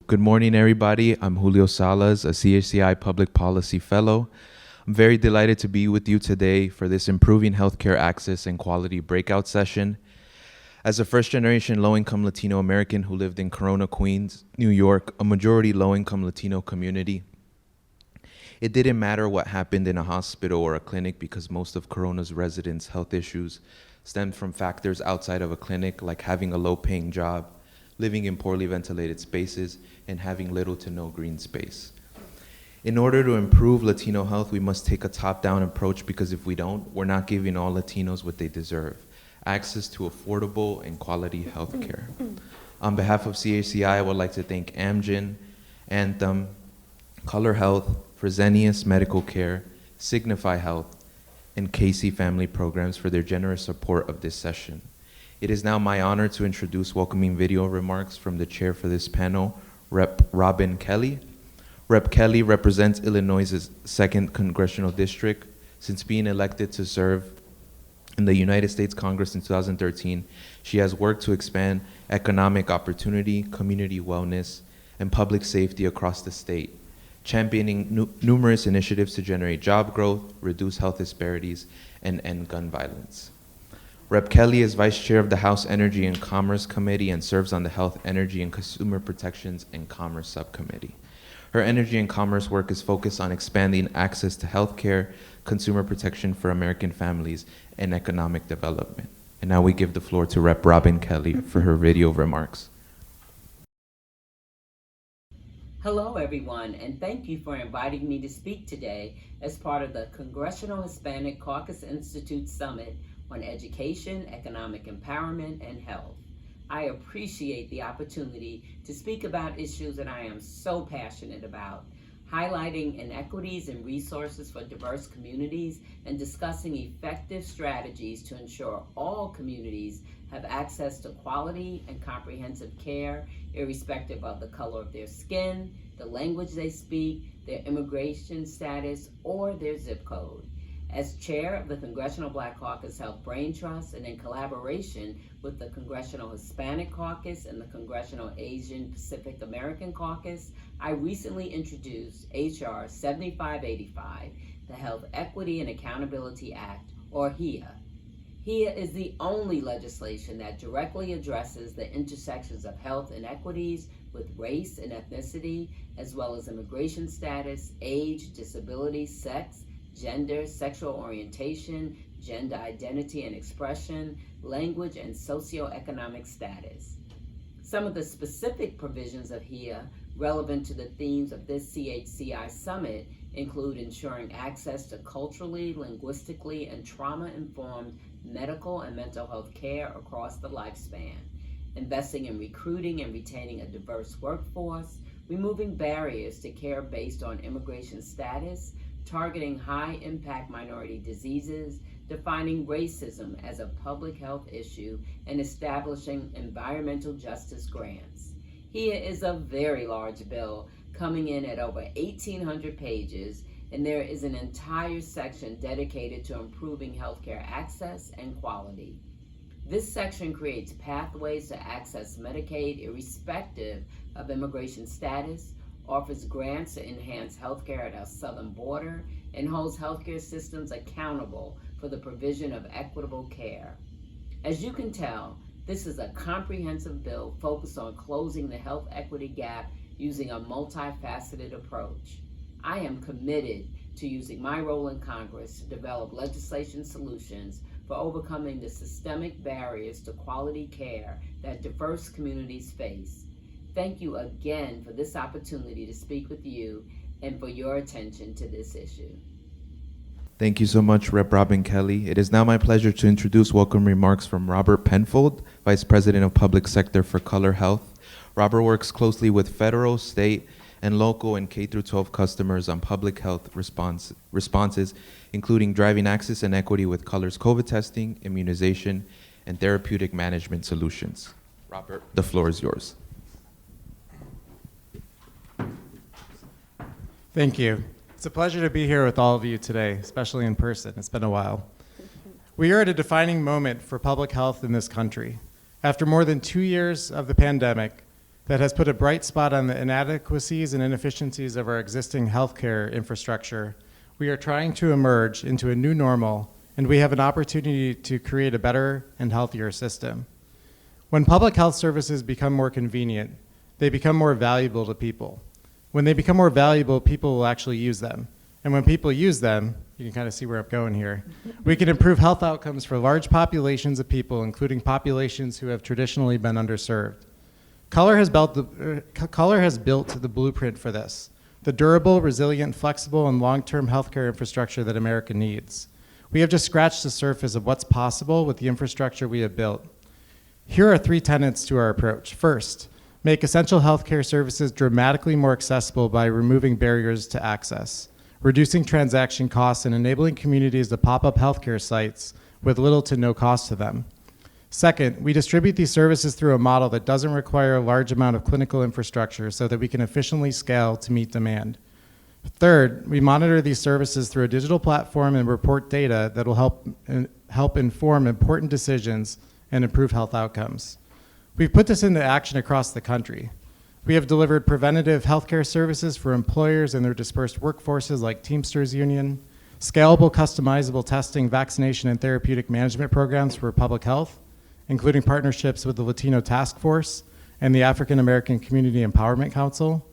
Good morning, everybody. I'm Julio Salas, a CHCI Public Policy Fellow. I'm very delighted to be with you today for this Improving Healthcare Access and Quality breakout session. As a first-generation low-income Latino American who lived in Corona, Queens, New York, a majority low-income Latino community, it didn't matter what happened in a hospital or a clinic because most of Corona's residents' health issues stemmed from factors outside of a clinic, like having a low-paying job, living in poorly ventilated spaces, and having little to no green space. In order to improve Latino health, we must take a top-down approach because if we don't, we're not giving all Latinos what they deserve, access to affordable and quality health care. On behalf of CHCI, I would like to thank Amgen, Anthem, Color Health, Fresenius Medical Care, Signify Health, and Casey Family Programs for their generous support of this session. It is now my honor to introduce welcoming video remarks from the chair for this panel, Rep. Robin Kelly. Rep. Kelly represents Illinois' 2nd Congressional District. Since being elected to serve in the United States Congress in 2013, she has worked to expand economic opportunity, community wellness, and public safety across the state, championing numerous initiatives to generate job growth, reduce health disparities, and end gun violence. Rep. Kelly is Vice Chair of the House Energy and Commerce Committee and serves on the Health, Energy, and Consumer Protections and Commerce Subcommittee. Her energy and commerce work is focused on expanding access to health care, consumer protection for American families, and economic development. And now we give the floor to Rep. Robin Kelly for her video remarks. Hello, everyone, and thank you for inviting me to speak today as part of the Congressional Hispanic Caucus Institute Summit on Education, Economic Empowerment, and Health. I appreciate the opportunity to speak about issues that I am so passionate about, highlighting inequities in resources for diverse communities and discussing effective strategies to ensure all communities have access to quality and comprehensive care, irrespective of the color of their skin, the language they speak, their immigration status, or their zip code. As chair of the Congressional Black Caucus Health Brain Trust and in collaboration with the Congressional Hispanic Caucus and the Congressional Asian Pacific American Caucus, I recently introduced H.R. 7585, the Health Equity and Accountability Act, or HEA. HEA is the only legislation that directly addresses the intersections of health inequities with race and ethnicity, as well as immigration status, age, disability, sex, gender, sexual orientation, gender identity and expression, language, and socioeconomic status. Some of the specific provisions of HEA relevant to the themes of this CHCI Summit include ensuring access to culturally, linguistically, and trauma-informed medical and mental health care across the lifespan, investing in recruiting and retaining a diverse workforce, removing barriers to care based on immigration status, targeting high-impact minority diseases, defining racism as a public health issue, and establishing environmental justice grants. HEA is a very large bill, coming in at over 1,800 pages, and there is an entire section dedicated to improving healthcare access and quality. This section creates pathways to access Medicaid irrespective of immigration status, offers grants to enhance healthcare at our southern border, and holds healthcare systems accountable for the provision of equitable care. As you can tell, this is a comprehensive bill focused on closing the health equity gap using a multifaceted approach. I am committed to using my role in Congress to develop legislation solutions for overcoming the systemic barriers to quality care that diverse communities face. Thank you again for this opportunity to speak with you and for your attention to this issue. Thank you so much, Rep. Robin Kelly. It is now my pleasure to introduce welcome remarks from Robert Penfold, Vice President of Public Sector for Color Health. Robert works closely with federal, state, and local and K-12 customers on public health responses, including driving access and equity with Color's COVID testing, immunization, and therapeutic management solutions. Robert, the floor is yours. Thank you. It's a pleasure to be here with all of you today, especially in person. It's been a while. We are at a defining moment for public health in this country. After more than 2 years of the pandemic, that has put a bright spot on the inadequacies and inefficiencies of our existing healthcare infrastructure, we are trying to emerge into a new normal, and we have an opportunity to create a better and healthier system. When public health services become more convenient, they become more valuable to people. When they become more valuable, people will actually use them. And when people use them, you can kind of see where I'm going here, we can improve health outcomes for large populations of people, including populations who have traditionally been underserved. Color has built the blueprint for this, the durable, resilient, flexible, and long-term healthcare infrastructure that America needs. We have just scratched the surface of what's possible with the infrastructure we have built. Here are 3 tenets to our approach. First, make essential healthcare services dramatically more accessible by removing barriers to access, reducing transaction costs, and enabling communities to pop up healthcare sites with little to no cost to them. Second, we distribute these services through a model that doesn't require a large amount of clinical infrastructure so that we can efficiently scale to meet demand. Third, we monitor these services through a digital platform and report data that will help inform important decisions and improve health outcomes. We've put this into action across the country. We have delivered preventative healthcare services for employers and their dispersed workforces like Teamsters Union, scalable, customizable testing, vaccination, and therapeutic management programs for public health, including partnerships with the Latino Task Force and the African American Community Empowerment Council,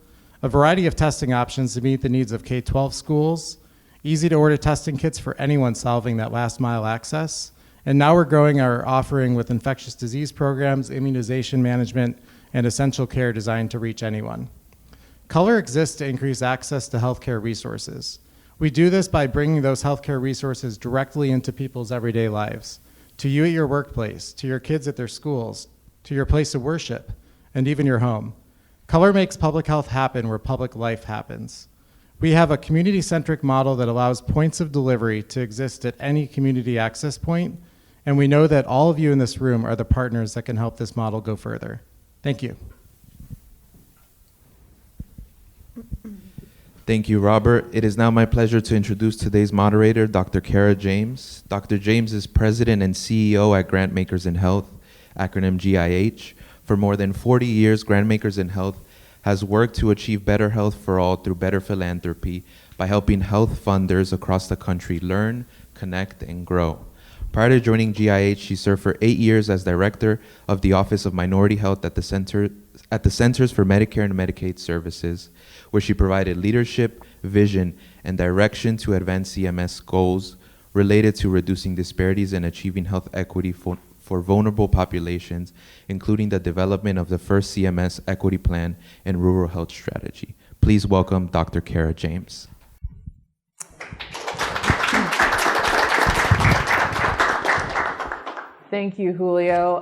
a variety of testing options to meet the needs of K-12 schools, easy-to-order testing kits for anyone solving that last-mile access, and now we're growing our offering with infectious disease programs, immunization management, and essential care designed to reach anyone. Color exists to increase access to healthcare resources. We do this by bringing those healthcare resources directly into people's everyday lives, to you at your workplace, to your kids at their schools, to your place of worship, and even your home. Color makes public health happen where public life happens. We have a community-centric model that allows points of delivery to exist at any community access point, and we know that all of you in this room are the partners that can help this model go further. Thank you. Thank you, Robert. It is now my pleasure to introduce today's moderator, Dr. Kara James. Dr. James is president and CEO at Grantmakers in Health, acronym GIH. For more than 40 years, Grantmakers in Health has worked to achieve better health for all through better philanthropy by helping health funders across the country learn, connect, and grow. Prior to joining GIH, she served for 8 years as director of the Office of Minority Health at the Centers for Medicare and Medicaid Services, where she provided leadership, vision, and direction to advance CMS goals related to reducing disparities and achieving health equity for vulnerable populations, including the development of the first CMS equity plan and rural health strategy. Please welcome Dr. Kara James. Thank you, Julio.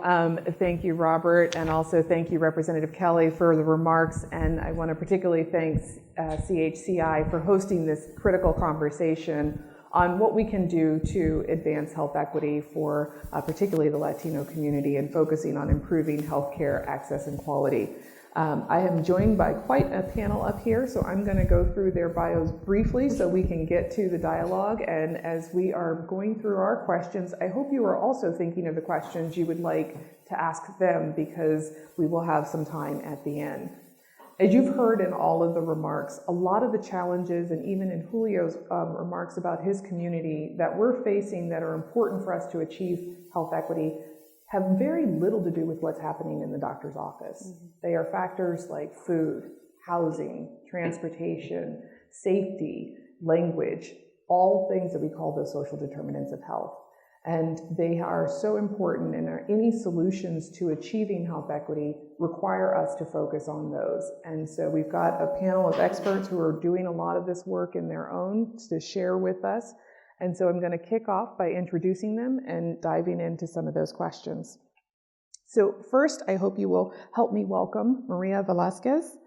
Thank you, Robert, and also thank you, Representative Kelly, for the remarks. And I want to particularly thank CHCI for hosting this critical conversation on what we can do to advance health equity for particularly the Latino community and focusing on improving healthcare access and quality. I am joined by quite a panel up here, so I'm going to go through their bios briefly so we can get to the dialogue. And as we are going through our questions, I hope you are also thinking of the questions you would like to ask them, because we will have some time at the end. As you've heard in all of the remarks, a lot of the challenges, and even in Julio's remarks about his community, that we're facing that are important for us to achieve health equity have very little to do with what's happening in the doctor's office. Mm-hmm. They are factors like food, housing, transportation, safety, language, all things that we call the social determinants of health. And they are so important, and any solutions to achieving health equity require us to focus on those. And so we've got a panel of experts who are doing a lot of this work in their own to share with us. And so I'm going to kick off by introducing them and diving into some of those questions. So first, I hope you will help me welcome Maria Velasquez.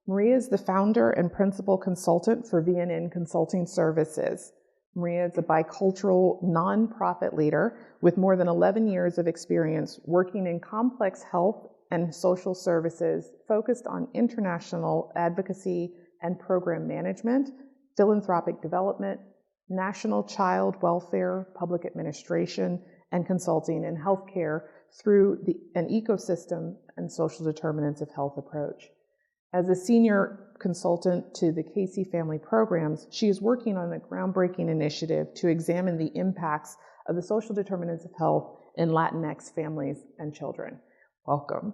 Maria is the founder and principal consultant for VNN Consulting Services. Maria is a bicultural nonprofit leader with more than 11 years of experience working in complex health and social services focused on international advocacy and program management, philanthropic development, national child welfare, public administration, and consulting in healthcare through an ecosystem and social determinants of health approach. As a senior consultant to the Casey Family Programs, she is working on a groundbreaking initiative to examine the impacts of the social determinants of health in Latinx families and children. Welcome.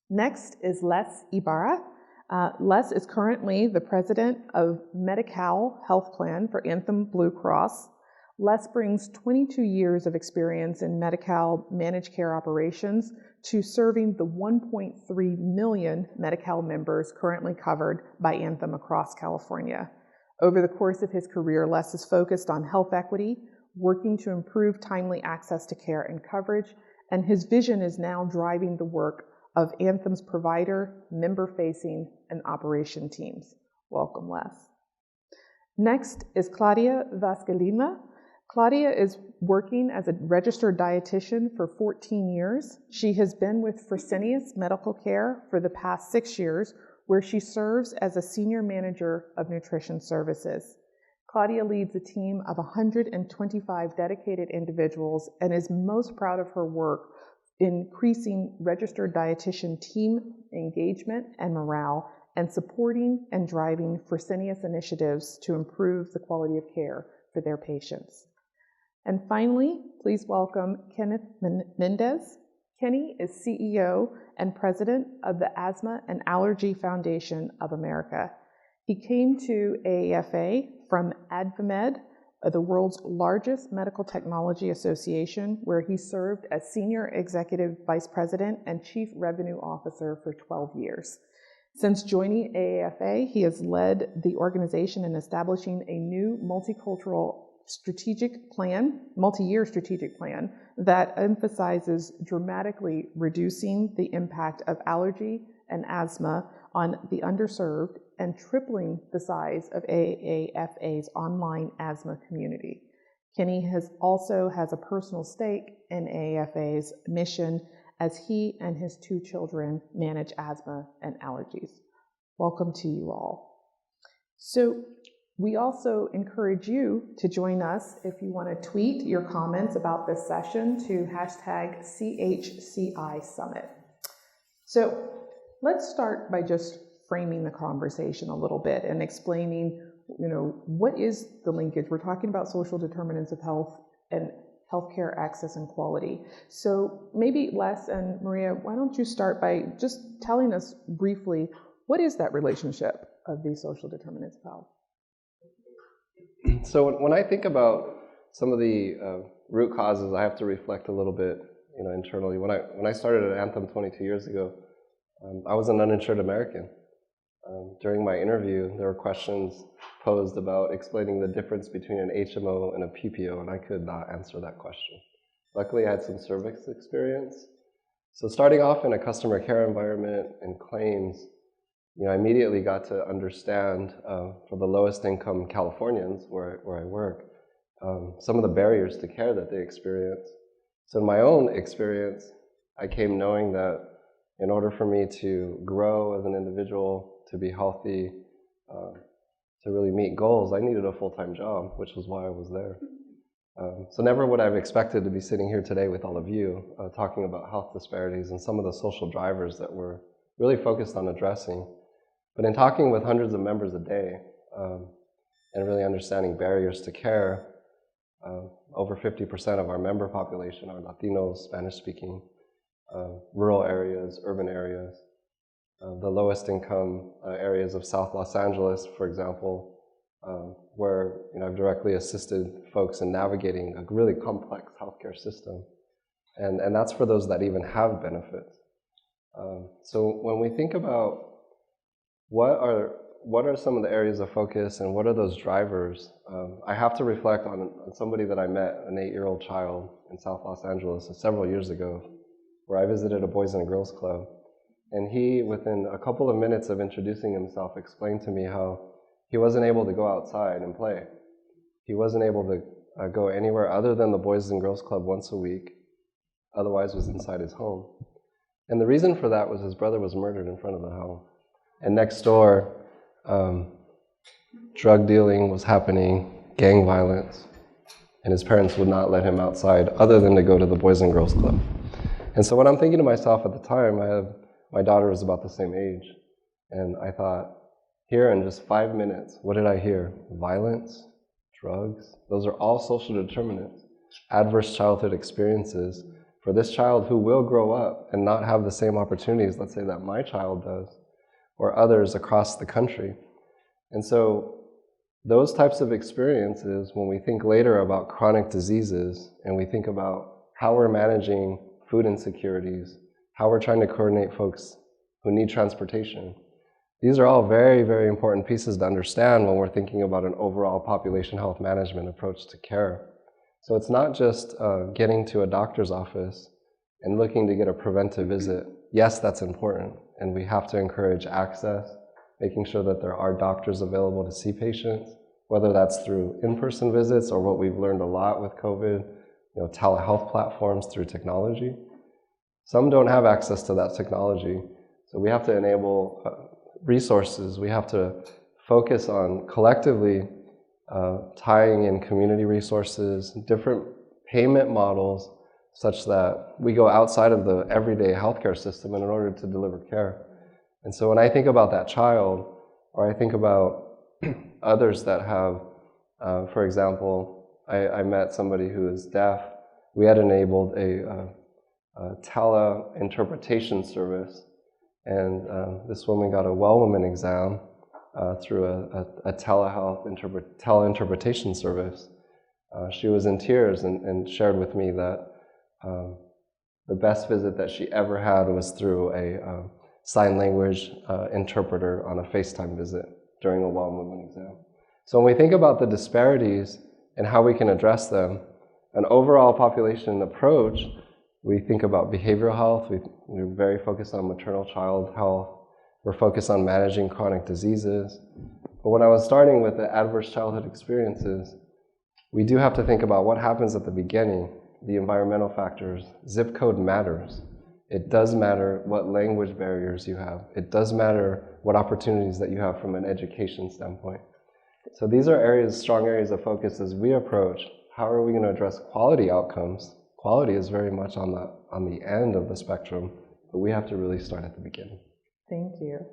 Next is Les Ibarra. Les is currently the president of Medi-Cal Health Plan for Anthem Blue Cross. Les brings 22 years of experience in Medi-Cal managed care operations to serving the 1.3 million Medi-Cal members currently covered by Anthem across California. Over the course of his career, Les is focused on health equity, working to improve timely access to care and coverage, and his vision is now driving the work of Anthem's provider, member-facing, and operation teams. Welcome, Les. Next is Claudia Vasquelina. Claudia is working as a registered dietitian for 14 years. She has been with Fresenius Medical Care for the past 6 years, where she serves as a senior manager of nutrition services. Claudia leads a team of 125 dedicated individuals and is most proud of her work increasing registered dietitian team engagement and morale, and supporting and driving Fresenius initiatives to improve the quality of care for their patients. And finally, please welcome Kenneth Mendez. Kenny is CEO and president of the Asthma and Allergy Foundation of America. He came to AAFA from AdvaMed, the world's largest medical technology association, where he served as Senior Executive Vice President and Chief Revenue Officer for 12 years. Since joining AAFA, he has led the organization in establishing a new multicultural multi-year strategic plan that emphasizes dramatically reducing the impact of allergy and asthma on the underserved and tripling the size of AAFA's online asthma community. Kenny also has a personal stake in AAFA's mission as he and his 2 children manage asthma and allergies. Welcome to you all. So we also encourage you to join us if you want to tweet your comments about this session to #CHCI Summit. So let's start by just framing the conversation a little bit and explaining, what is the linkage? We're talking about social determinants of health and healthcare access and quality. So maybe Les and Maria, why don't you start by just telling us briefly, what is that relationship of these social determinants of health? So when I think about some of the root causes, I have to reflect a little bit, internally. When I started at Anthem 22 years ago, I was an uninsured American. During my interview, there were questions posed about explaining the difference between an HMO and a PPO, and I could not answer that question. Luckily, I had some service experience. So starting off in a customer care environment and claims, I immediately got to understand, for the lowest income Californians where I work, some of the barriers to care that they experience. So in my own experience, I came knowing that in order for me to grow as an individual, to be healthy, to really meet goals, I needed a full-time job, which was why I was there. So never would I have expected to be sitting here today with all of you, talking about health disparities and some of the social drivers that we're really focused on addressing. But in talking with hundreds of members a day, and really understanding barriers to care, over 50% of our member population are Latinos, Spanish-speaking, rural areas, urban areas. The lowest income areas of South Los Angeles, for example, where I've directly assisted folks in navigating a really complex healthcare system. And that's for those that even have benefits. So when we think about what are some of the areas of focus and what are those drivers, I have to reflect on somebody that I met, an 8-year-old child in South Los Angeles several years ago, where I visited a Boys and Girls Club. And he, within a couple of minutes of introducing himself, explained to me how he wasn't able to go outside and play. He wasn't able to go anywhere other than the Boys and Girls Club once a week, otherwise was inside his home. And the reason for that was his brother was murdered in front of the home. And next door, drug dealing was happening, gang violence, and his parents would not let him outside other than to go to the Boys and Girls Club. And so when I'm thinking to myself at the time, my daughter was about the same age, and I thought, here in just 5 minutes, what did I hear? Violence, drugs, those are all social determinants, adverse childhood experiences for this child who will grow up and not have the same opportunities, let's say, that my child does, or others across the country. And so those types of experiences, when we think later about chronic diseases, and we think about how we're managing food insecurities, how we're trying to coordinate folks who need transportation, these are all very, very important pieces to understand when we're thinking about an overall population health management approach to care. So it's not just getting to a doctor's office and looking to get a preventive visit. Yes, that's important, and we have to encourage access, making sure that there are doctors available to see patients, whether that's through in-person visits or what we've learned a lot with COVID, telehealth platforms through technology. Some don't have access to that technology, so we have to enable resources. We have to focus on collectively tying in community resources, different payment models, such that we go outside of the everyday healthcare system in order to deliver care. And so when I think about that child, or I think about others that have, for example, I met somebody who is deaf. We had enabled a tele-interpretation service, and this woman got a well-woman exam through a tele-interpretation service. She was in tears and shared with me that the best visit that she ever had was through a sign language interpreter on a FaceTime visit during a well-woman exam. So when we think about the disparities and how we can address them, an overall population approach, we think about behavioral health. We're very focused on maternal-child health. We're focused on managing chronic diseases. But when I was starting with the adverse childhood experiences, we do have to think about what happens at the beginning, the environmental factors. Zip code matters. It does matter what language barriers you have. It does matter what opportunities that you have from an education standpoint. So these are areas, strong areas of focus as we approach how are we going to address quality outcomes. Quality is very much on the end of the spectrum, but we have to really start at the beginning. Thank you.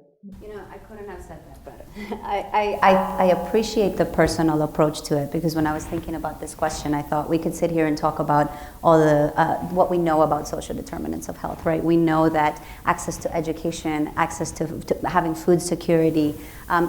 I couldn't have said that better. I appreciate the personal approach to it, because when I was thinking about this question, I thought we could sit here and talk about all the what we know about social determinants of health, right? We know that access to education, access to having food security,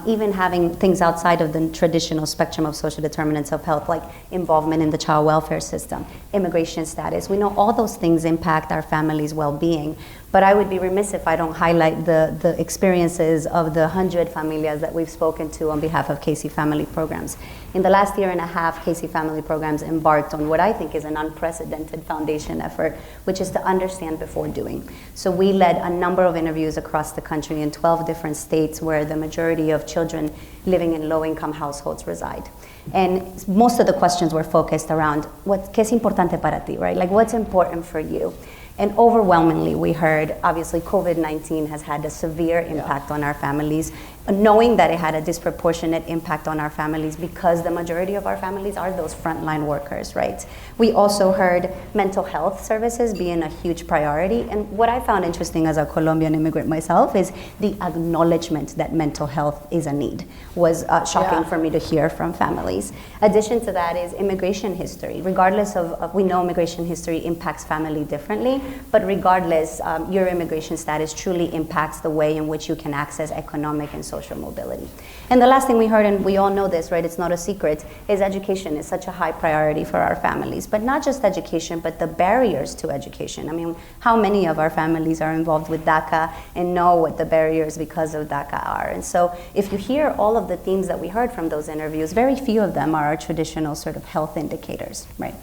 even having things outside of the traditional spectrum of social determinants of health, like involvement in the child welfare system, immigration status. We know all those things impact our family's well-being. But I would be remiss if I don't highlight the experiences of the 100 familias that we've spoken to on behalf of Casey Family Programs. In the last year and a half, Casey Family Programs embarked on what I think is an unprecedented foundation effort, which is to understand before doing. So we led a number of interviews across the country in 12 different states where the majority of children living in low-income households reside. And most of the questions were focused around, ¿qué es importante para ti, right? Like, what's important for you? And overwhelmingly, we heard, obviously, COVID-19 has had a severe impact on our families, knowing that it had a disproportionate impact on our families because the majority of our families are those frontline workers, right? We also heard mental health services being a huge priority. And what I found interesting as a Colombian immigrant myself is the acknowledgement that mental health is a need was shocking for me to hear from families. Addition to that is immigration history. Regardless of we know immigration history impacts family differently, but regardless, your immigration status truly impacts the way in which you can access economic and social mobility. And the last thing we heard, and we all know this, right, it's not a secret, is education is such a high priority for our families. But not just education, but the barriers to education. I mean, how many of our families are involved with DACA and know what the barriers because of DACA are? And so if you hear all of the themes that we heard from those interviews, very few of them are our traditional sort of health indicators, right?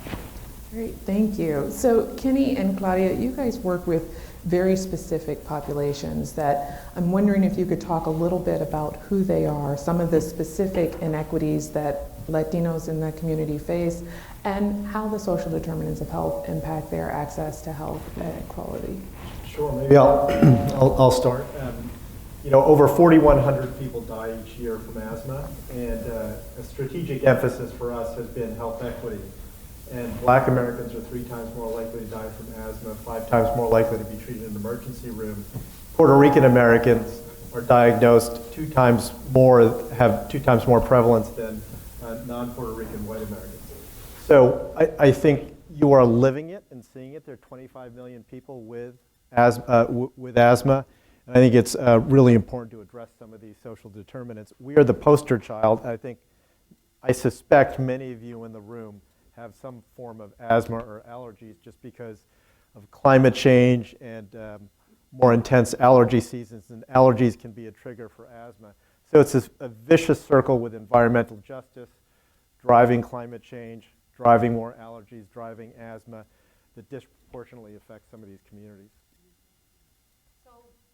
Great, thank you. So Kenny and Claudia, you guys work with very specific populations that I'm wondering if you could talk a little bit about who they are, some of the specific inequities that Latinos in the community face, and how the social determinants of health impact their access to health and quality. Sure, maybe I'll start. Over 4,100 people die each year from asthma, and a strategic emphasis for us has been health equity. and Black Americans are 3 times more likely to die from asthma, 5 times more likely to be treated in an emergency room. Puerto Rican Americans are diagnosed 2 times more, have 2 times more prevalence than non-Puerto Rican white Americans. So I think you are living it and seeing it. There are 25 million people with asthma. And I think it's really important to address some of these social determinants. We are the poster child. I suspect many of you in the room have some form of asthma or allergies just because of climate change and more intense allergy seasons, and allergies can be a trigger for asthma. So it's a vicious circle with environmental justice, driving climate change, driving more allergies, driving asthma that disproportionately affects some of these communities. So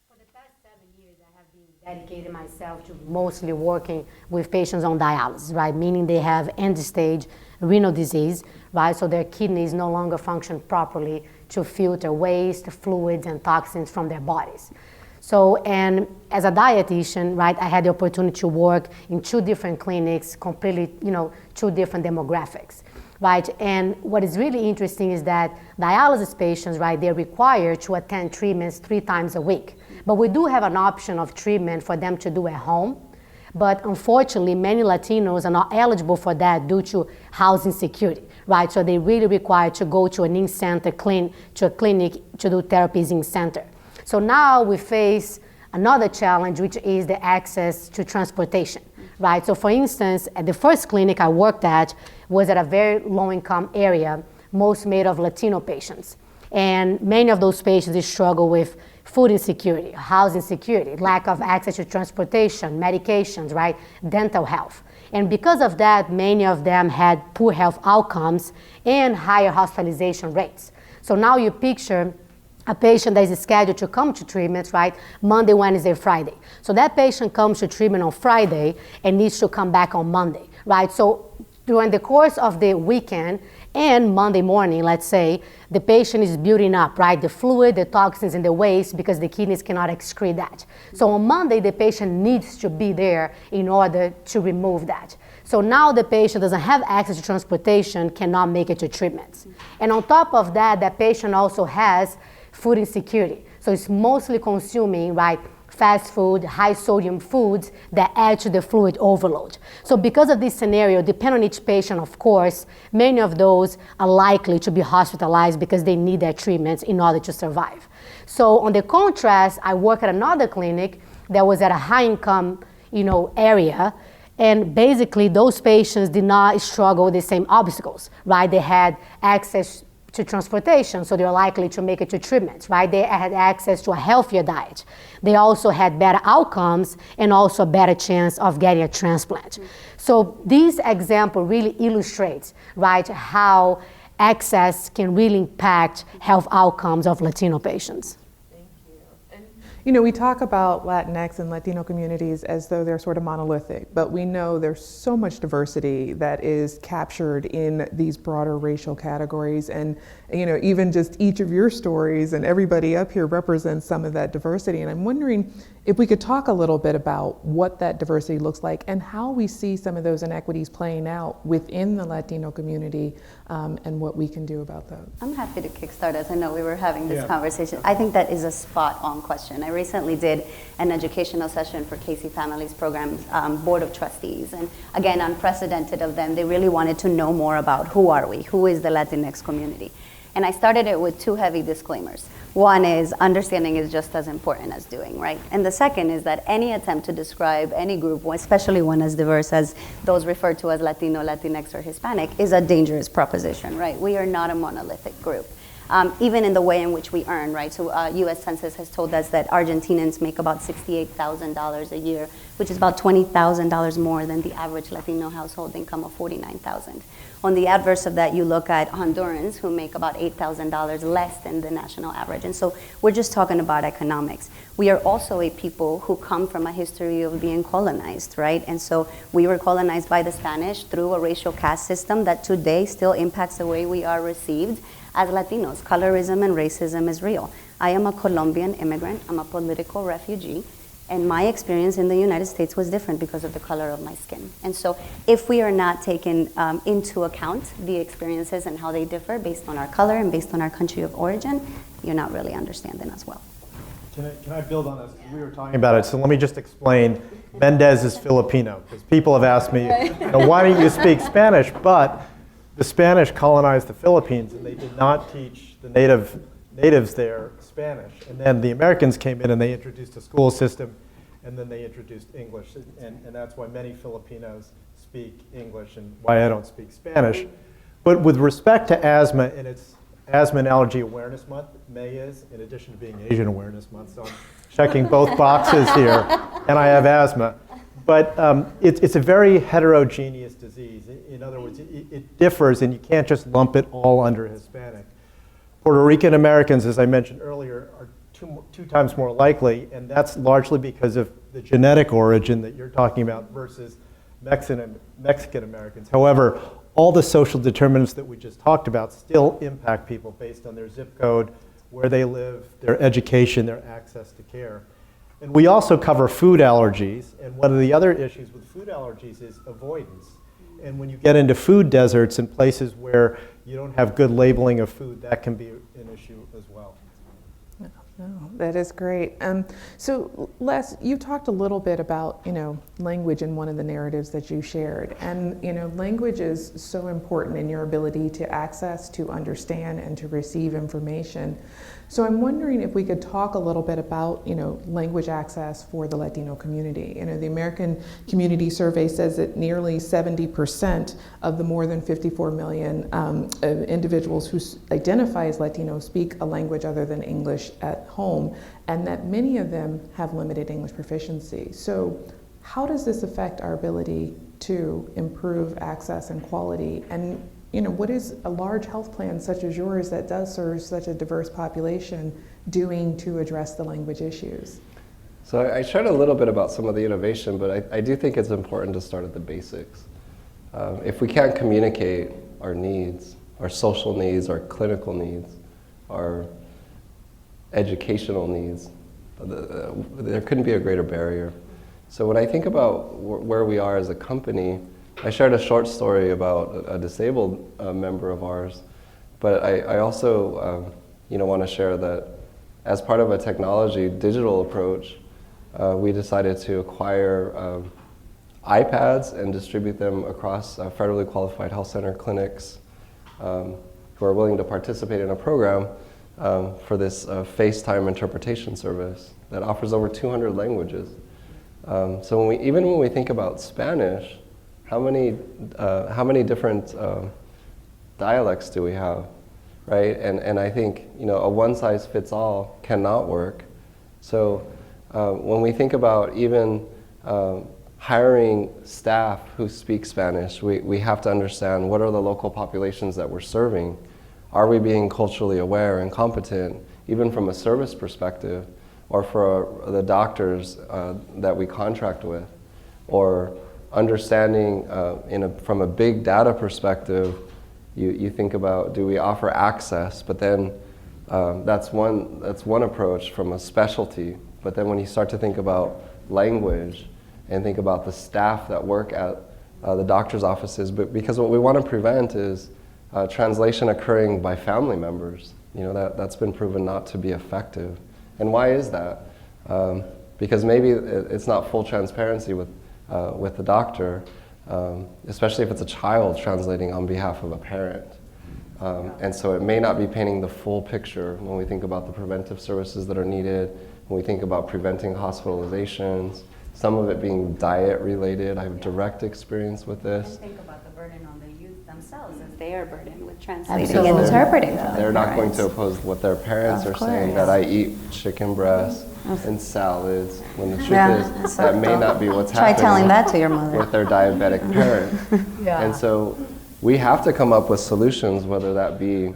for the past 7 years, I have been dedicating myself to mostly working with patients on dialysis, right? Meaning they have end-stage renal disease, right? So their kidneys no longer function properly to filter waste, fluids, and toxins from their bodies. So, and as a dietitian, right, I had the opportunity to work in 2 different clinics, completely, 2 different demographics, right? And what is really interesting is that dialysis patients, right, they're required to attend treatments 3 times a week. But we do have an option of treatment for them to do at home. But unfortunately, many Latinos are not eligible for that due to housing security, right? So they really require to go to an in-center to a clinic to do therapies in-center. So now we face another challenge, which is the access to transportation, right? So for instance, at the first clinic I worked at was at a very low-income area, most made of Latino patients. And many of those patients they struggle with food insecurity, housing security, lack of access to transportation, medications, right, dental health. And because of that, many of them had poor health outcomes and higher hospitalization rates. So now you picture a patient that is scheduled to come to treatments, right, Monday, Wednesday, Friday. So that patient comes to treatment on Friday and needs to come back on Monday, right? So during the course of the weekend and Monday morning, let's say, the patient is building up, right, the fluid, the toxins, and the waste because the kidneys cannot excrete that. So on Monday, the patient needs to be there in order to remove that. So now the patient doesn't have access to transportation, cannot make it to treatments. And on top of that, that patient also has food insecurity. So it's mostly consuming, right, fast food, high sodium foods that add to the fluid overload. So because of this scenario, depending on each patient, of course, many of those are likely to be hospitalized because they need their treatments in order to survive. So on the contrast, I work at another clinic that was at a high income, area. And basically those patients did not struggle with the same obstacles, right? They had access to transportation, so they're likely to make it to treatments, right? They had access to a healthier diet. They also had better outcomes and also a better chance of getting a transplant. So this example really illustrates, right, how access can really impact health outcomes of Latino patients. We talk about Latinx and Latino communities as though they're sort of monolithic, but we know there's so much diversity that is captured in these broader racial categories. And, even just each of your stories and everybody up here represents some of that diversity. And I'm wondering if we could talk a little bit about what that diversity looks like and how we see some of those inequities playing out within the Latino community and what we can do about that. I'm happy to kickstart us. I know we were having this conversation. I think that is a spot-on question. I recently did an educational session for Casey Families Program's Board of Trustees. And again, unprecedented of them, they really wanted to know more about who are we, who is the Latinx community. And I started it with 2 heavy disclaimers. One is understanding is just as important as doing, right? And the second is that any attempt to describe any group, especially one as diverse as those referred to as Latino, Latinx, or Hispanic, is a dangerous proposition, right? We are not a monolithic group. Even in the way in which we earn, right? So U.S. Census has told us that Argentinians make about $68,000 a year, which is about $20,000 more than the average Latino household income of $49,000. On the adverse of that, you look at Hondurans who make about $8,000 less than the national average. And so we're just talking about economics. We are also a people who come from a history of being colonized, right? And so we were colonized by the Spanish through a racial caste system that today still impacts the way we are received as Latinos. Colorism and racism is real. I am a Colombian immigrant. I'm a political refugee. And my experience in the United States was different because of the color of my skin. And so if we are not taking into account the experiences and how they differ based on our color and based on our country of origin, you're not really understanding as well. Can I build on this? We were talking about it, so let me just explain. Mendez is Filipino, because people have asked me, why don't you speak Spanish? But the Spanish colonized the Philippines, and they did not teach the natives there Spanish. And then the Americans came in and they introduced a school system, and then they introduced English. And that's why many Filipinos speak English and why I don't speak Spanish. But with respect to asthma, and it's Asthma and Allergy Awareness Month, May is, in addition to being Asian Awareness Month, so I'm checking both boxes here, and I have asthma. But it's a very heterogeneous disease. In other words, it differs, and you can't just lump it all under Hispanic. Puerto Rican Americans, as I mentioned earlier, are two times more likely, and that's largely because of the genetic origin that you're talking about versus Mexican Americans. However, all the social determinants that we just talked about still impact people based on their zip code, where they live, their education, their access to care. And we also cover food allergies, and one of the other issues with food allergies is avoidance. And when you get into food deserts and places where you don't have good labeling of food, that can be an issue as well. Oh, that is great. So Les, you talked a little bit about, language in one of the narratives that you shared. And, language is so important in your ability to access, to understand, and to receive information. So I'm wondering if we could talk a little bit about, language access for the Latino community. The American Community Survey says that nearly 70% of the more than 54 million individuals who identify as Latino speak a language other than English at home, and that many of them have limited English proficiency. So how does this affect our ability to improve access and quality? And what is a large health plan such as yours that does serve such a diverse population doing to address the language issues? So I shared a little bit about some of the innovation, but I do think it's important to start at the basics. If we can't communicate our needs, our social needs, our clinical needs, our educational needs, there couldn't be a greater barrier. So when I think about where we are as a company, I shared a short story about a disabled member of ours, but I also want to share that as part of a digital approach, we decided to acquire iPads and distribute them across federally qualified health center clinics who are willing to participate in a program for this FaceTime interpretation service that offers over 200 languages. So even when we think about Spanish, how many different dialects do we have, right? And I think a one-size-fits-all cannot work. So when we think about even hiring staff who speak Spanish, we have to understand what are the local populations that we're serving. Are we being culturally aware and competent, even from a service perspective, or for the doctors that we contract with, or understanding from a big data perspective, you think about, do we offer access? But then that's one approach from a specialty. But then when you start to think about language and think about the staff that work at the doctor's offices, because what we want to prevent is translation occurring by family members. That's been proven not to be effective. And why is that? Because maybe it's not full transparency with the doctor, especially if it's a child translating on behalf of a parent. And so it may not be painting the full picture when we think about the preventive services that are needed, when we think about preventing hospitalizations, some of it being diet related. I have direct experience with this. And think about the burden on the youth themselves as they are burdened with translating and interpreting. They're not going to oppose what their parents are saying, that I eat chicken breast and salads, when the truth is that may not be what's happening. Try telling that to your mother. With their diabetic parent. And so we have to come up with solutions, whether that be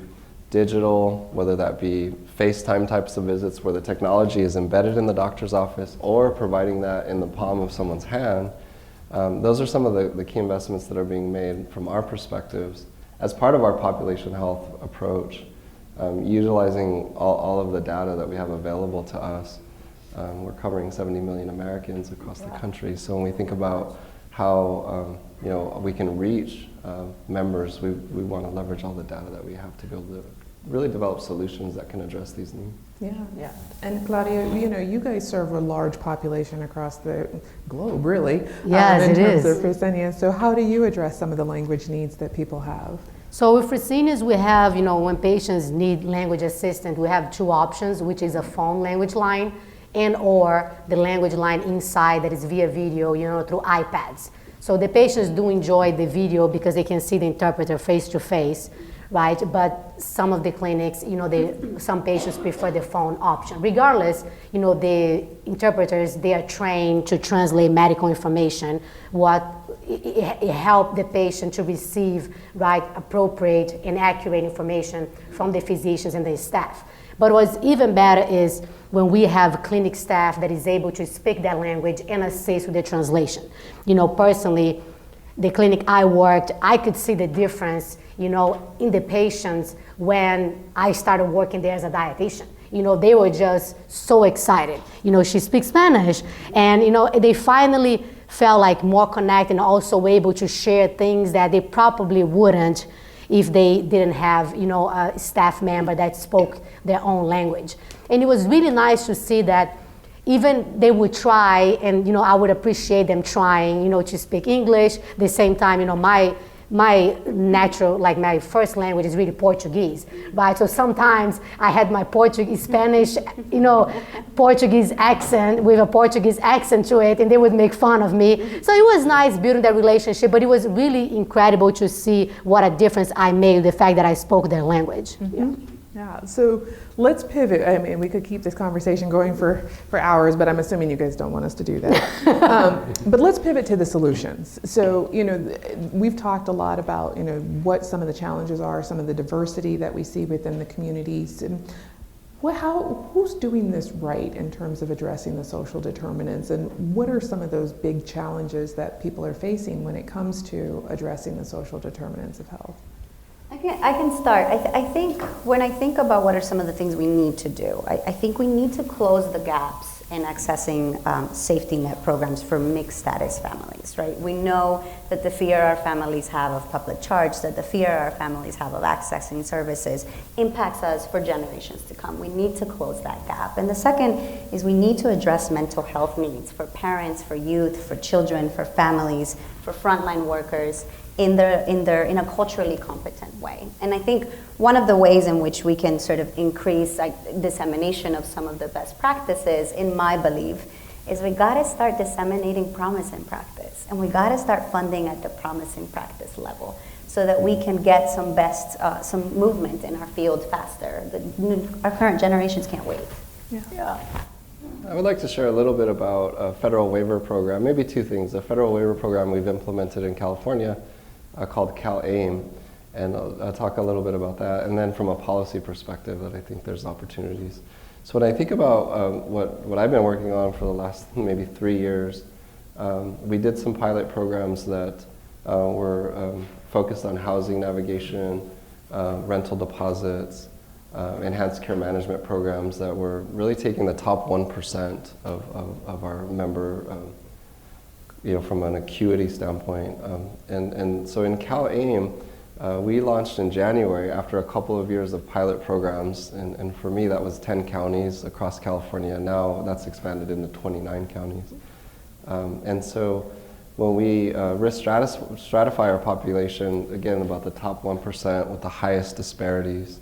digital, whether that be FaceTime types of visits where the technology is embedded in the doctor's office, or providing that in the palm of someone's hand. Those are some of the key investments that are being made from our perspectives as part of our population health approach, utilizing all of the data that we have available to us. We're covering 70 million Americans across the country. So when we think about how we can reach members, we want to leverage all the data that we have to be able to really develop solutions that can address these needs. Yeah. And Claudia, you guys serve a large population across the globe, really. Yes, in it terms is. of Fresenius. So how do you address some of the language needs that people have? So with Fresenius, we have, when patients need language assistance, we have two options, which is a phone language line and or the language line inside that is via video, through iPads. So the patients do enjoy the video because they can see the interpreter face to face, right? But some of the clinics, some patients prefer the phone option. Regardless, the interpreters, they are trained to translate medical information, it help the patient to receive, right, appropriate and accurate information from the physicians and the staff. But what's even better is when we have clinic staff that is able to speak that language and assist with the translation. Personally, the clinic I worked, I could see the difference, in the patients when I started working there as a dietitian. They were just so excited. She speaks Spanish, and they finally felt like more connected and also able to share things that they probably wouldn't if they didn't have, a staff member that spoke their own language. And it was really nice to see that even they would try, and I would appreciate them trying, to speak English. At the same time, my natural, like my first language is really Portuguese, right? So sometimes I had my Spanish, Portuguese accent with a Portuguese accent to it, and they would make fun of me. So it was nice building that relationship, but it was really incredible to see what a difference I made with the fact that I spoke their language. Yeah, so let's pivot. I mean, we could keep this conversation going for hours, but I'm assuming you guys don't want us to do that. But let's pivot to the solutions. So, we've talked a lot about, what some of the challenges are, some of the diversity that we see within the communities. And who's doing this right in terms of addressing the social determinants? And what are some of those big challenges that people are facing when it comes to addressing the social determinants of health? I can start. I think when I think about what are some of the things we need to do, I think we need to close the gaps in accessing safety net programs for mixed status families, right? We know that the fear our families have of public charge, that the fear our families have of accessing services impacts us for generations to come. We need to close that gap. And the second is we need to address mental health needs for parents, for youth, for children, for families, for frontline workers, in a culturally competent way. And I think one of the ways in which we can sort of increase dissemination of some of the best practices, in my belief, is we gotta start disseminating promise in practice. And we gotta start funding at the promising practice level so that we can get some movement in our field faster. Our current generations can't wait. Yeah. I would like to share a little bit about a federal waiver program, maybe two things. A federal waiver program we've implemented in California called CalAIM, and I'll talk a little bit about that. And then from a policy perspective, that I think there's opportunities. So when I think about what I've been working on for the last maybe 3 years, we did some pilot programs that were focused on housing navigation, rental deposits, enhanced care management programs that were really taking the top 1% of our member, from an acuity standpoint. And so in CalAIM, we launched in January after a couple of years of pilot programs, and for me that was 10 counties across California. Now that's expanded into 29 counties. And so when we risk stratify our population, again about the top 1% with the highest disparities,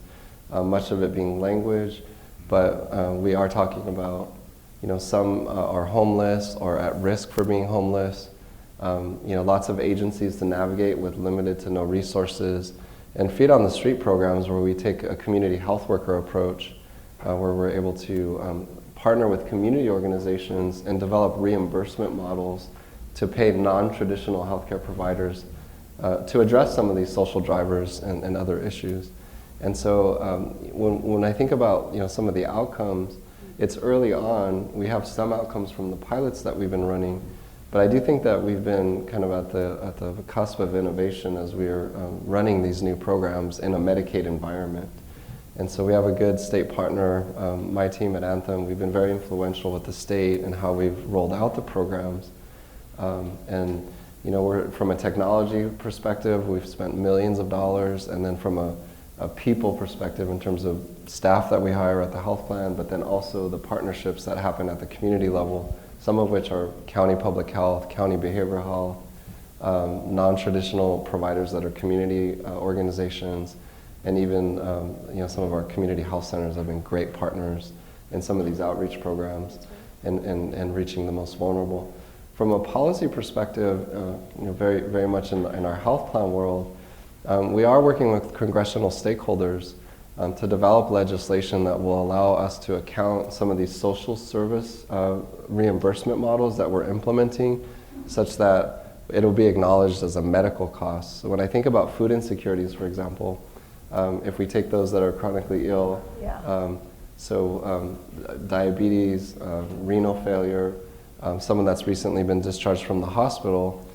much of it being language, but we are talking about, some are homeless or at risk for being homeless, lots of agencies to navigate with limited to no resources, and feet on the street programs where we take a community health worker approach, where we're able to partner with community organizations and develop reimbursement models to pay non-traditional healthcare providers to address some of these social drivers and other issues. And so when I think about some of the outcomes, it's early on. We have some outcomes from the pilots that we've been running, but I do think that we've been kind of at the cusp of innovation as we are running these new programs in a Medicaid environment. And so we have a good state partner. My team at Anthem, we've been very influential with the state and how we've rolled out the programs. And from a technology perspective, we've spent millions of dollars, and then from a people perspective in terms of staff that we hire at the health plan, but then also the partnerships that happen at the community level, some of which are county public health, county behavioral health, non-traditional providers that are community organizations, and even some of our community health centers have been great partners in some of these outreach programs and reaching the most vulnerable. From a policy perspective, very, very much in our health plan world, we are working with congressional stakeholders to develop legislation that will allow us to account some of these social service reimbursement models that we're implementing, such that it'll be acknowledged as a medical cost. So when I think about food insecurities, for example, if we take those that are chronically ill, diabetes, renal failure, someone that's recently been discharged from the hospital,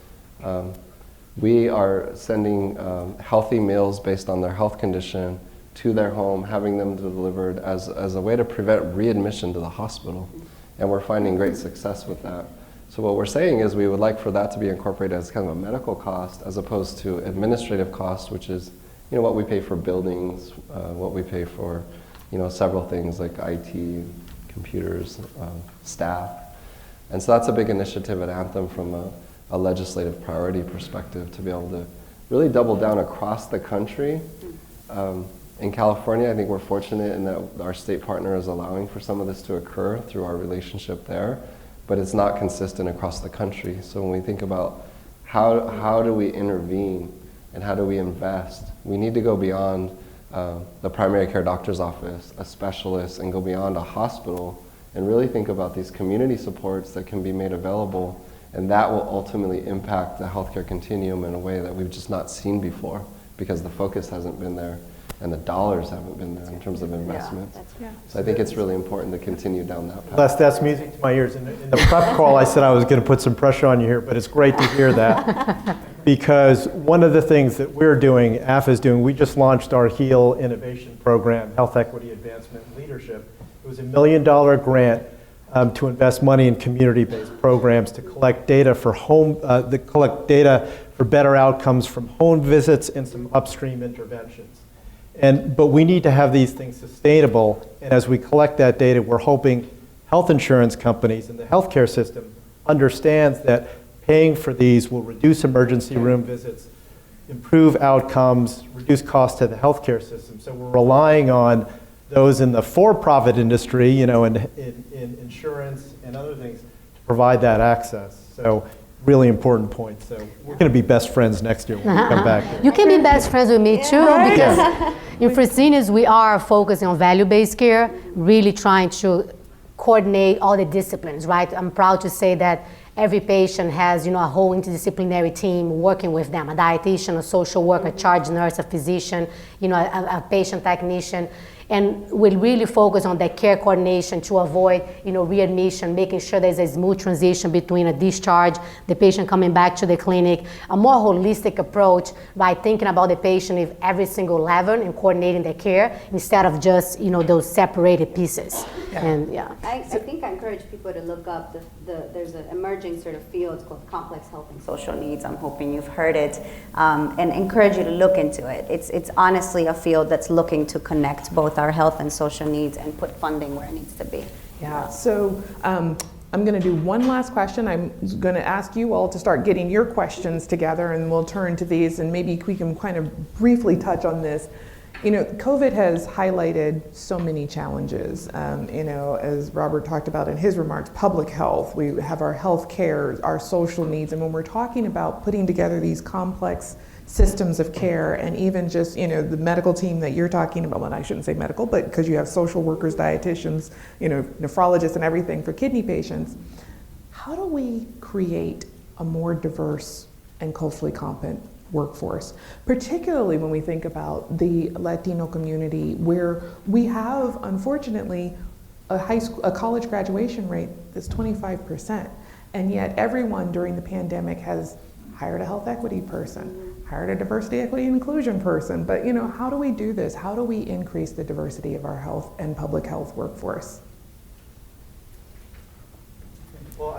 we are sending healthy meals based on their health condition to their home, having them delivered as a way to prevent readmission to the hospital. And we're finding great success with that. So what we're saying is we would like for that to be incorporated as kind of a medical cost as opposed to administrative cost, which is what we pay for buildings, what we pay for several things like IT, computers, staff. And so that's a big initiative at Anthem from a legislative priority perspective to be able to really double down across the country. In California, I think we're fortunate in that our state partner is allowing for some of this to occur through our relationship there, but it's not consistent across the country. So when we think about how do we intervene and how do we invest, we need to go beyond the primary care doctor's office, a specialist, and go beyond a hospital and really think about these community supports that can be made available, and that will ultimately impact the healthcare continuum in a way that we've just not seen before because the focus hasn't been there and the dollars haven't been there in terms of investment. So I think it's really important to continue down that path. That's music to my ears. In the prep call, I said I was going to put some pressure on you here, but it's great to hear that. Because one of the things that we're doing, AF is doing, we just launched our HEAL innovation program, Health Equity Advancement and Leadership. It was $1 million grant to invest money in community-based programs to collect data for better outcomes from home visits and some upstream interventions. But we need to have these things sustainable, and as we collect that data, we're hoping health insurance companies and the healthcare system understands that paying for these will reduce emergency room visits, improve outcomes, reduce costs to the healthcare system. So we're relying on those in the for-profit industry, in insurance and other things, to provide that access. So really important point. So we're going to be best friends next year when we come back here. You can be best friends with me too, because in Fresenius we are focusing on value-based care, really trying to coordinate all the disciplines, right? I'm proud to say that every patient has, a whole interdisciplinary team working with them, a dietitian, a social worker, a charge nurse, a physician, a patient technician. And we'll really focus on that care coordination to avoid, readmission, making sure there's a smooth transition between a discharge, the patient coming back to the clinic, a more holistic approach by thinking about the patient at every single level and coordinating their care instead of just, those separated pieces. And I think I encourage people to look up there's an emerging sort of field called complex health and social needs. I'm hoping you've heard it, and encourage you to look into it. It's honestly a field that's looking to connect both our health and social needs and put funding where it needs to be. Yeah, so I'm going to do one last question. I'm going to ask you all to start getting your questions together, and we'll turn to these, and maybe we can kind of briefly touch on this. COVID has highlighted so many challenges. As Robert talked about in his remarks, public health, we have our health care, our social needs, and when we're talking about putting together these complex systems of care, and even just, the medical team that you're talking about, well, I shouldn't say medical, but because you have social workers, dietitians, nephrologists and everything for kidney patients, how do we create a more diverse and culturally competent workforce, particularly when we think about the Latino community, where we have, unfortunately, a college graduation rate that's 25%, and yet everyone during the pandemic has hired a health equity person, hired a diversity, equity, and inclusion person. But how do we do this? How do we increase the diversity of our health and public health workforce? Well,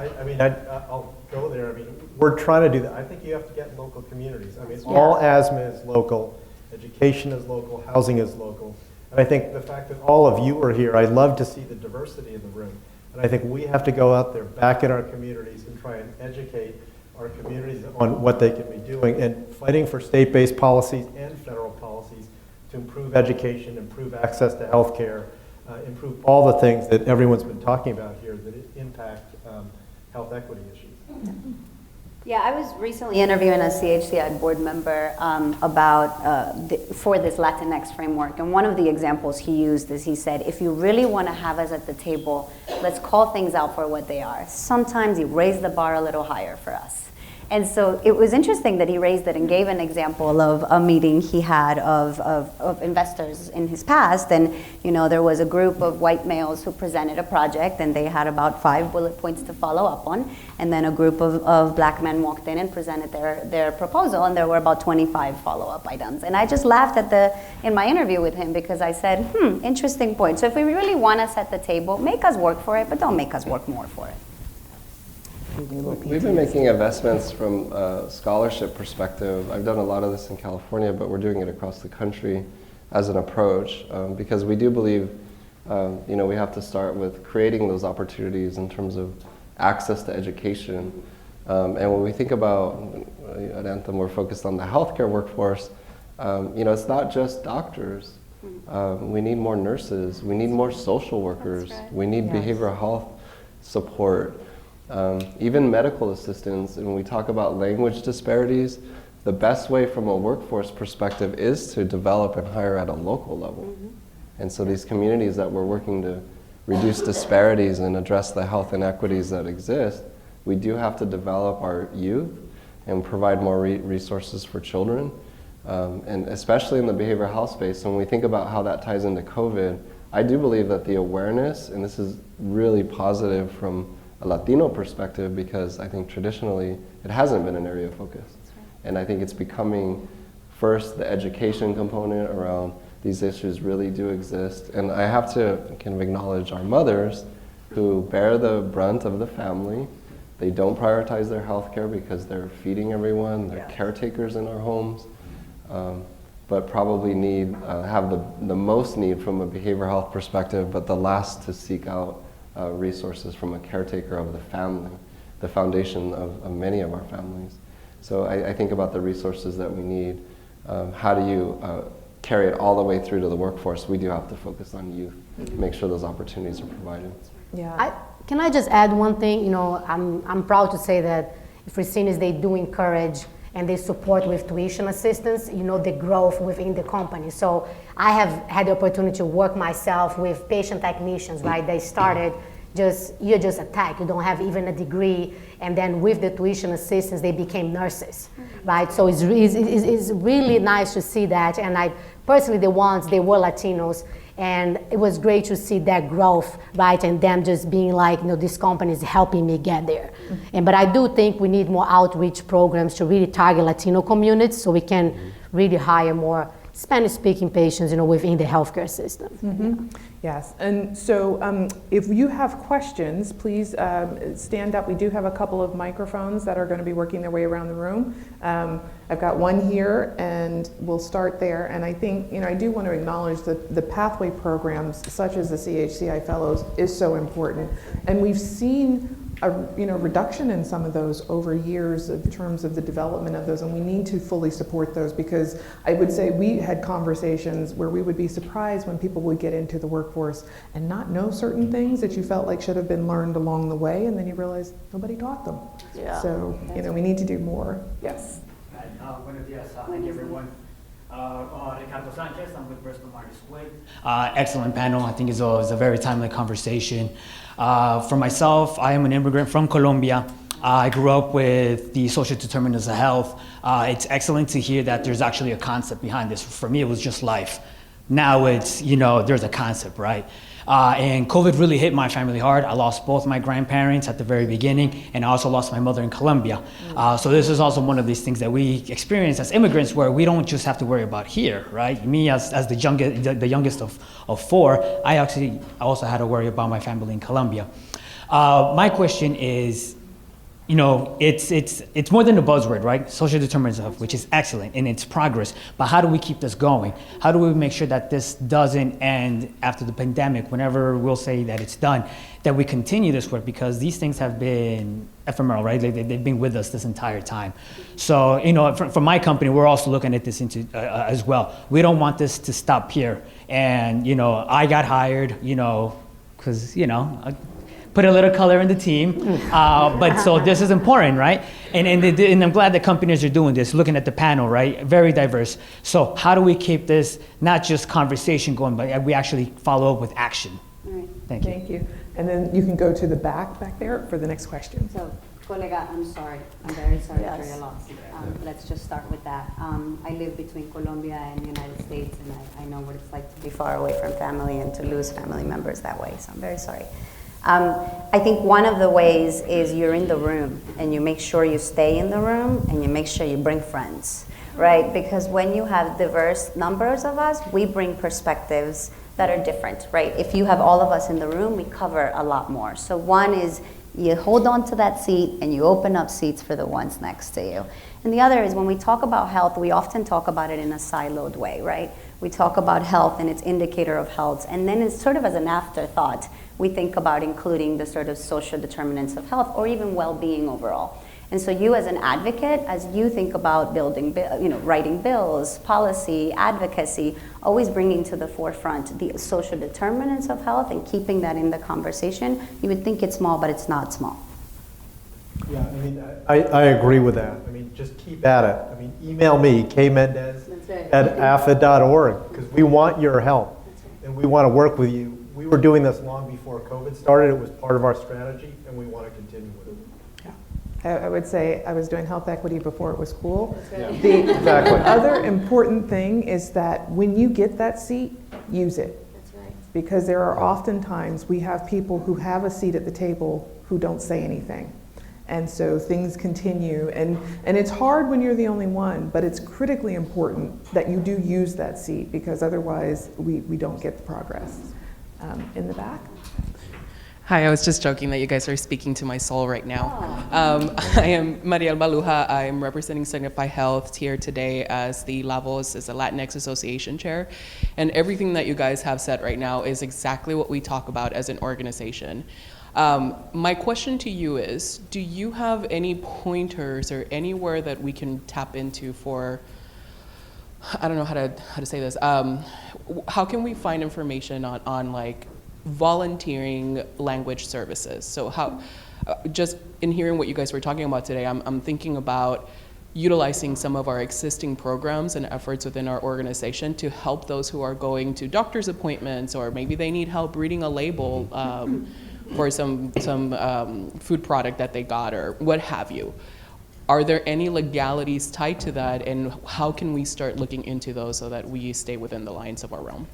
I'll go there. We're trying to do that. I think you have to get local communities. All asthma is local, education is local, housing is local. And I think the fact that all of you are here, I love to see the diversity in the room. And I think we have to go out there back in our communities and try and educate our communities on what they can be doing and fighting for state-based policies and federal policies to improve education, improve access to health care, improve all the things that everyone's been talking about here that impact health equity issues. Yeah, I was recently interviewing a CHCI board member for this Latinx framework, and one of the examples he used is he said, if you really want to have us at the table, let's call things out for what they are. Sometimes he raised the bar a little higher for us. And so it was interesting that he raised it and gave an example of a meeting he had of investors in his past. And there was a group of white males who presented a project, and they had about 5 bullet points to follow up on. And then a group of black men walked in and presented their proposal, and there were about 25 follow-up items. And I just laughed in my interview with him because I said, interesting point. So if we really want us at the table, make us work for it, but don't make us work more for it. We've been making investments from a scholarship perspective. I've done a lot of this in California, but we're doing it across the country as an approach because we do believe we have to start with creating those opportunities in terms of access to education. And when we think about, at Anthem, we're focused on the healthcare workforce. It's not just doctors. We need more nurses. We need more social workers. Right. We need behavioral health support. Even medical assistants, and when we talk about language disparities, the best way from a workforce perspective is to develop and hire at a local level. Mm-hmm. And so these communities that we're working to reduce disparities and address the health inequities that exist, we do have to develop our youth and provide more resources for children. And especially in the behavioral health space, when we think about how that ties into COVID, I do believe that the awareness, and this is really positive from a Latino perspective, because I think traditionally it hasn't been an area of focus. Right. And I think it's becoming, first, the education component around these issues really do exist. And I have to kind of acknowledge our mothers who bear the brunt of the family. They don't prioritize their health care because they're feeding everyone, they're caretakers in our homes, but probably have the most need from a behavioral health perspective, but the last to seek out resources from a caretaker of the family, the foundation of many of our families. So I think about the resources that we need. How do you carry it all the way through to the workforce? We do have to focus on youth, make sure those opportunities are provided. Yeah. Can I just add one thing? I'm proud to say that Frisinis, they do encourage and they support with tuition assistance, the growth within the company. So I have had the opportunity to work myself with patient technicians, right? They started you're just a tech, you don't have even a degree, and then with the tuition assistance, they became nurses, right? So it's really nice to see that, and I personally, they were Latinos, and it was great to see that growth, right? And them just being like, this company is helping me get there. But I do think we need more outreach programs to really target Latino communities so we can really hire more Spanish-speaking patients, within the healthcare system. Mm-hmm. Yes, and so if you have questions, please stand up. We do have a couple of microphones that are going to be working their way around the room. I've got one here, and we'll start there. And I think, I do want to acknowledge that the pathway programs, such as the CHCI Fellows, is so important. And we've seen a reduction in some of those over years in terms of the development of those, and we need to fully support those, because I would say we had conversations where we would be surprised when people would get into the workforce and not know certain things that you felt like should have been learned along the way, and then you realize nobody taught them. Yeah. So we need to do more. Yes. Buenos dias. Thank you, everyone. Ricardo Sanchez, I'm with Bristol Myers Squibb. Excellent panel. I think it was a very timely conversation. For myself, I am an immigrant from Colombia. I grew up with the social determinants of health. It's excellent to hear that there's actually a concept behind this. For me, it was just life. Now it's, there's a concept, right? And COVID really hit my family hard. I lost both my grandparents at the very beginning, and I also lost my mother in Colombia. So this is also one of these things that we experience as immigrants, where we don't just have to worry about here, right? Me as the youngest of four, I also had to worry about my family in Colombia. My question is, it's more than a buzzword, right? Social determinants of health, which is excellent in its progress, but how do we keep this going? How do we make sure that this doesn't end after the pandemic, whenever we'll say that it's done, that we continue this work, because these things have been ephemeral, right? They've been with us this entire time. So, for my company, we're also looking at this as well. We don't want this to stop here. And, I got hired, because, put a little color in the team. But so this is important, right? And I'm glad that companies are doing this, looking at the panel, right? Very diverse. So how do we keep this not just conversation going, but we actually follow up with action? All right. Thank you. Thank you. And then you can go to the back there for the next question. So, colega, I'm sorry. I'm very sorry Yes. for your loss. Let's just start with that. I live between Colombia and the United States, and I know what it's like to be far away from family and to lose family members that way. So I'm very sorry. I think one of the ways is you're in the room and you make sure you stay in the room and you make sure you bring friends, right? Because when you have diverse numbers of us, we bring perspectives that are different, right? If you have all of us in the room, we cover a lot more. So one is you hold on to that seat and you open up seats for the ones next to you. And the other is when we talk about health, we often talk about it in a siloed way, right? We talk about health and its indicator of health, and then it's sort of as an afterthought, we think about including the sort of social determinants of health or even well-being overall. And so you as an advocate, as you think about writing bills, policy, advocacy, always bringing to the forefront the social determinants of health and keeping that in the conversation, you would think it's small, but it's not small. Yeah, I mean, I agree with that. I mean, just keep at it. I mean, email me, kmendez@afa.org, because we want your help and we want to work with you. We were doing this long before COVID started. It was part of our strategy, and we want to continue with it. I would say I was doing health equity before it was cool. Yeah. The Exactly. other important thing is that when you get that seat, use it. That's right. Because there are often times we have people who have a seat at the table who don't say anything. And so things continue, and it's hard when you're the only one, but it's critically important that you do use that seat, because otherwise we don't get the progress. In the back. Hi, I was just joking that you guys are speaking to my soul right now. I am Maria Baluja. I am representing Signify Health here today as the Lavos, as the Latinx Association Chair. And everything that you guys have said right now is exactly what we talk about as an organization. My question to you is, do you have any pointers or anywhere that we can tap into for, I don't know how to say this, how can we find information on like volunteering language services? So how, just in hearing what you guys were talking about today, I'm thinking about utilizing some of our existing programs and efforts within our organization to help those who are going to doctor's appointments, or maybe they need help reading a label for some food product that they got or what have you. Are there any legalities tied to that, and how can we start looking into those so that we stay within the lines of our realm?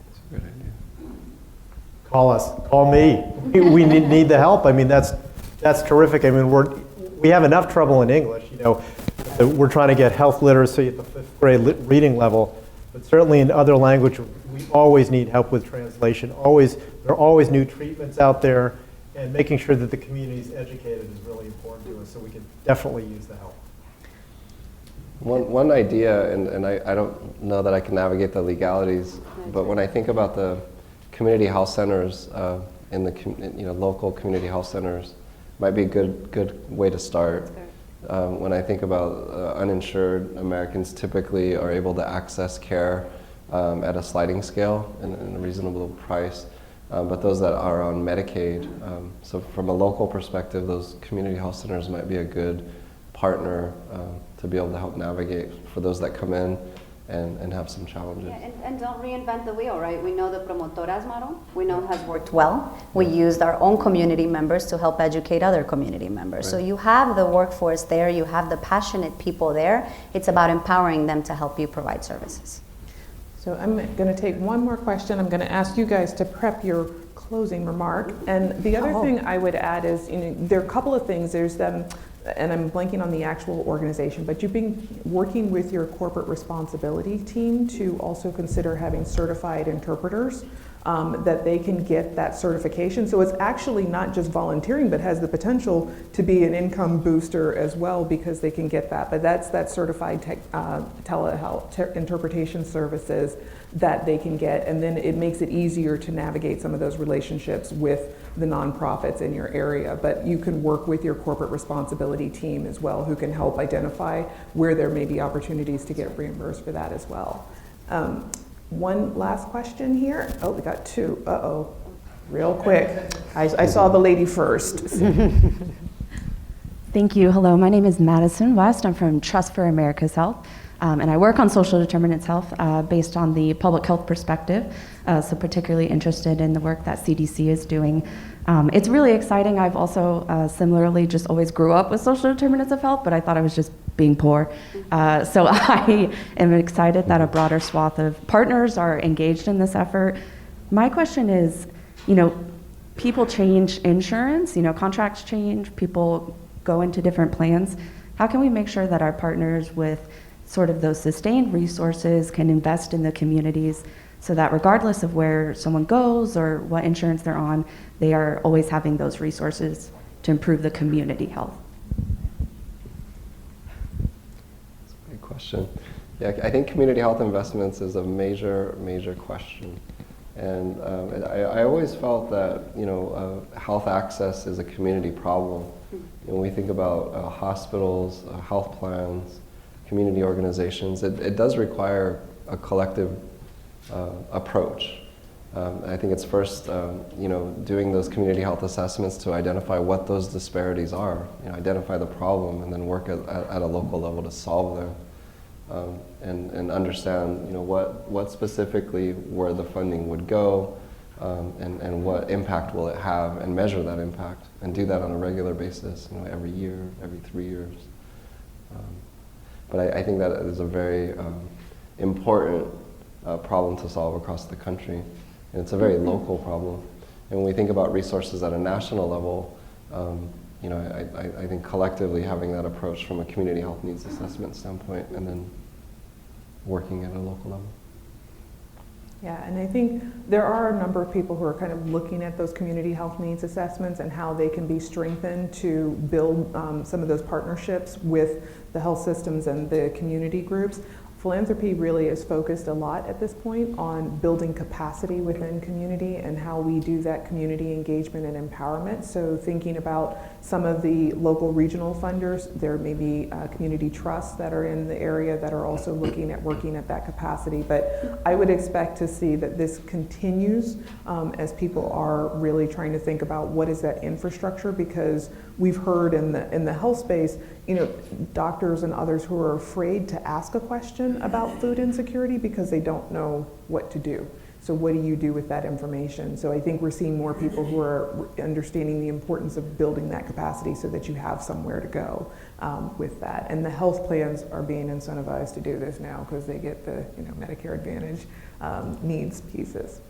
That's a good idea. Call us, call me. We need the help. I mean, that's terrific. I mean, we have enough trouble in English. We're trying to get health literacy at the 5th grade reading level, but certainly in other language, we always need help with translation. There are always new treatments out there, and making sure that the community is educated is really important to us, so we can definitely use the help. One idea, and I don't know that I can navigate the legalities, but when I think about the community health centers in the local community health centers, might be a good way to start. When I think about uninsured Americans, typically are able to access care at a sliding scale and a reasonable price. But those that are on Medicaid, so from a local perspective, those community health centers might be a good partner to be able to help navigate for those that come in and have some challenges. Yeah, and don't reinvent the wheel, right? We know the promotoras model, we know has worked well. We used our own community members to help educate other community members. Right. So you have the workforce there, you have the passionate people there. It's about empowering them to help you provide services. So I'm going to take one more question. I'm going to ask you guys to prep your closing remark. And the other thing I would add is, there are a couple of things. There's and I'm blanking on the actual organization, but you've been working with your corporate responsibility team to also consider having certified interpreters, that they can get that certification. So it's actually not just volunteering, but has the potential to be an income booster as well, because they can get that. But that's that certified telehealth interpretation services that they can get, and then it makes it easier to navigate some of those relationships with the nonprofits in your area. But you can work with your corporate responsibility team as well, who can help identify where there may be opportunities to get reimbursed for that as well. One last question here. Oh, we got two. Uh-oh, real quick. I saw the lady first. Thank you. Hello, my name is Madison West. I'm from Trust for America's Health, and I work on social determinants health based on the public health perspective, so particularly interested in the work that CDC is doing. It's really exciting. I've also similarly just always grew up with social determinants of health, but I thought I was just being poor. So I am excited that a broader swath of partners are engaged in this effort. My question is, people change insurance, contracts change, people go into different plans. How can we make sure that our partners with sort of those sustained resources can invest in the communities so that regardless of where someone goes or what insurance they're on, they are always having those resources to improve the community health? That's a great question. Yeah, I think community health investments is a major, major question. And I always felt that, health access is a community problem. When we think about hospitals, health plans, community organizations, it does require a collective approach. I think it's first, doing those community health assessments to identify what those disparities are, identify the problem, and then work at a local level to solve them. And understand, what specifically where the funding would go, and what impact will it have, and measure that impact, and do that on a regular basis, every year, every 3 years. But I think that is a very important problem to solve across the country, and it's a very local problem. And when we think about resources at a national level, I think collectively having that approach from a community health needs assessment standpoint, and then working at a local level. Yeah, and I think there are a number of people who are kind of looking at those community health needs assessments and how they can be strengthened to build some of those partnerships with the health systems and the community groups. Philanthropy really is focused a lot at this point on building capacity within community and how we do that community engagement and empowerment. So thinking about some of the local regional funders, there may be community trusts that are in the area that are also looking at working at that capacity. But I would expect to see that this continues as people are really trying to think about what is that infrastructure, because we've heard in the health space, doctors and others who are afraid to ask a question about food insecurity because they don't know what to do. So what do you do with that information? So I think we're seeing more people who are understanding the importance of building that capacity so that you have somewhere to go with that. And the health plans are being incentivized to do this now because they get the Medicare Advantage needs pieces.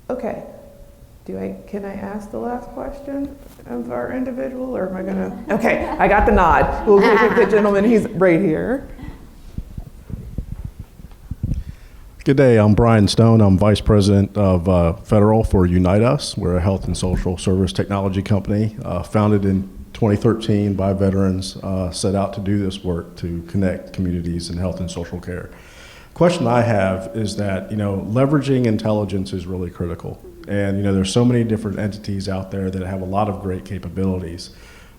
Okay. Can I ask the last question of our individual, or am I gonna? Okay, I got the nod. We'll take the gentleman, he's right here. Good day, I'm Brian Stone. I'm Vice President of Federal for Unite Us. We're a health and social service technology company founded in 2013 by veterans, set out to do this work to connect communities in health and social care. Question I have is that, leveraging intelligence is really critical. And there's so many different entities out there that have a lot of great capabilities,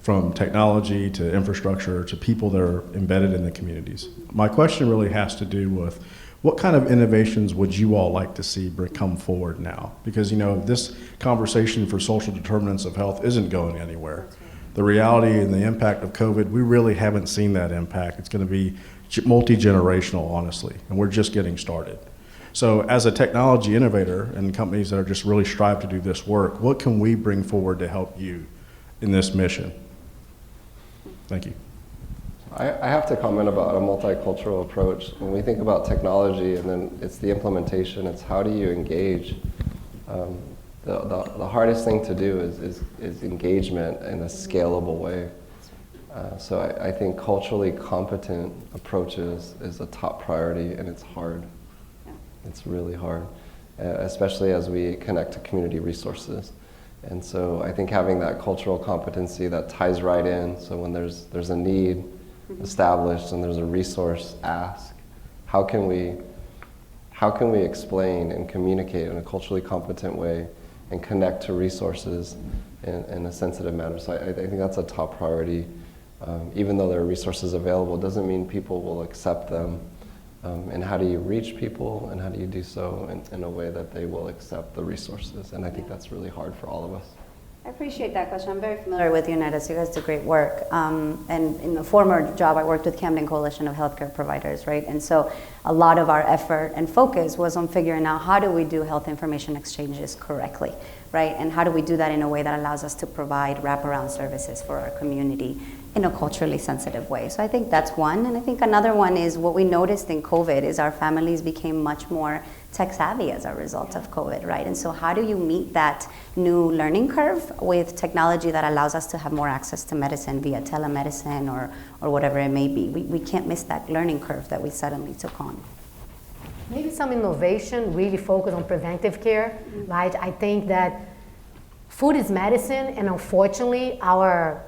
from technology to infrastructure to people that are embedded in the communities. My question really has to do with what kind of innovations would you all like to see come forward now? Because this conversation for social determinants of health isn't going anywhere. The reality and the impact of COVID, we really haven't seen that impact. It's going to be multi-generational, honestly, and we're just getting started. So as a technology innovator and companies that are just really strive to do this work, what can we bring forward to help you in this mission? Thank you. I have to comment about a multicultural approach. When we think about technology, and then it's the implementation, it's how do you engage. The hardest thing to do is engagement in a scalable way. So I think culturally competent approaches is a top priority, and it's hard. It's really hard, especially as we connect to community resources. And so I think having that cultural competency that ties right in, so when there's a need established and there's a resource asked, how can we explain and communicate in a culturally competent way and connect to resources in a sensitive manner? So I think that's a top priority. Even though there are resources available, it doesn't mean people will accept them. And how do you reach people, and how do you do so in a way that they will accept the resources? And I think that's really hard for all of us. I appreciate that question. I'm very familiar with United, so you guys do great work. And in a former job, I worked with Camden Coalition of Healthcare Providers, right? And so a lot of our effort and focus was on figuring out how do we do health information exchanges correctly, right? And how do we do that in a way that allows us to provide wraparound services for our community in a culturally sensitive way. So I think that's one. And I think another one is what we noticed in COVID is our families became much more tech savvy as a result of COVID, right? And so how do you meet that new learning curve with technology that allows us to have more access to medicine via telemedicine or whatever it may be? We can't miss that learning curve that we suddenly took on. Maybe some innovation really focused on preventive care, right? I think that food is medicine, and unfortunately our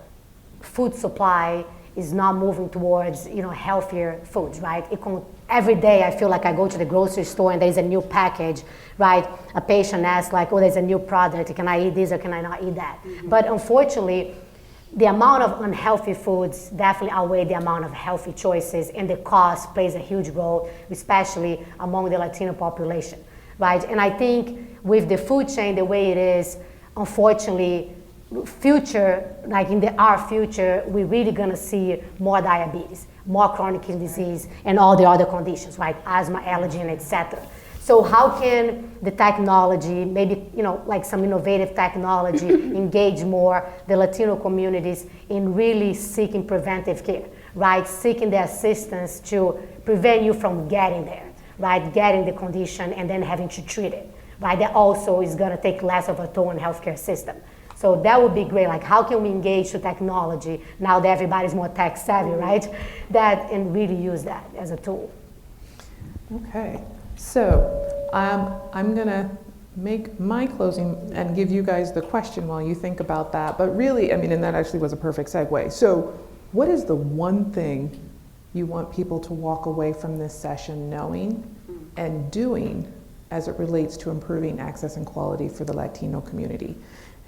food supply is not moving towards, healthier foods, right? Every day I feel like I go to the grocery store and there's a new package, right? A patient asks like, oh, there's a new product, can I eat this or can I not eat that? But unfortunately, the amount of unhealthy foods definitely outweigh the amount of healthy choices, and the cost plays a huge role, especially among the Latino population, right? And I think with the food chain the way it is, unfortunately, our future, we're really gonna see more diabetes, more chronic kidney disease, and all the other conditions, right? Asthma, allergen, etc. So how can the technology, maybe, like some innovative technology, engage more the Latino communities in really seeking preventive care, right? Seeking the assistance to prevent you from getting there, right? Getting the condition and then having to treat it, right? That also is gonna take less of a toll on the healthcare system. So that would be great. Like, how can we engage the technology now that everybody's more tech savvy, right? And really use that as a tool. Okay, so I'm gonna make my closing and give you guys the question while you think about that. But really, and that actually was a perfect segue. So what is the one thing you want people to walk away from this session knowing and doing as it relates to improving access and quality for the Latino community?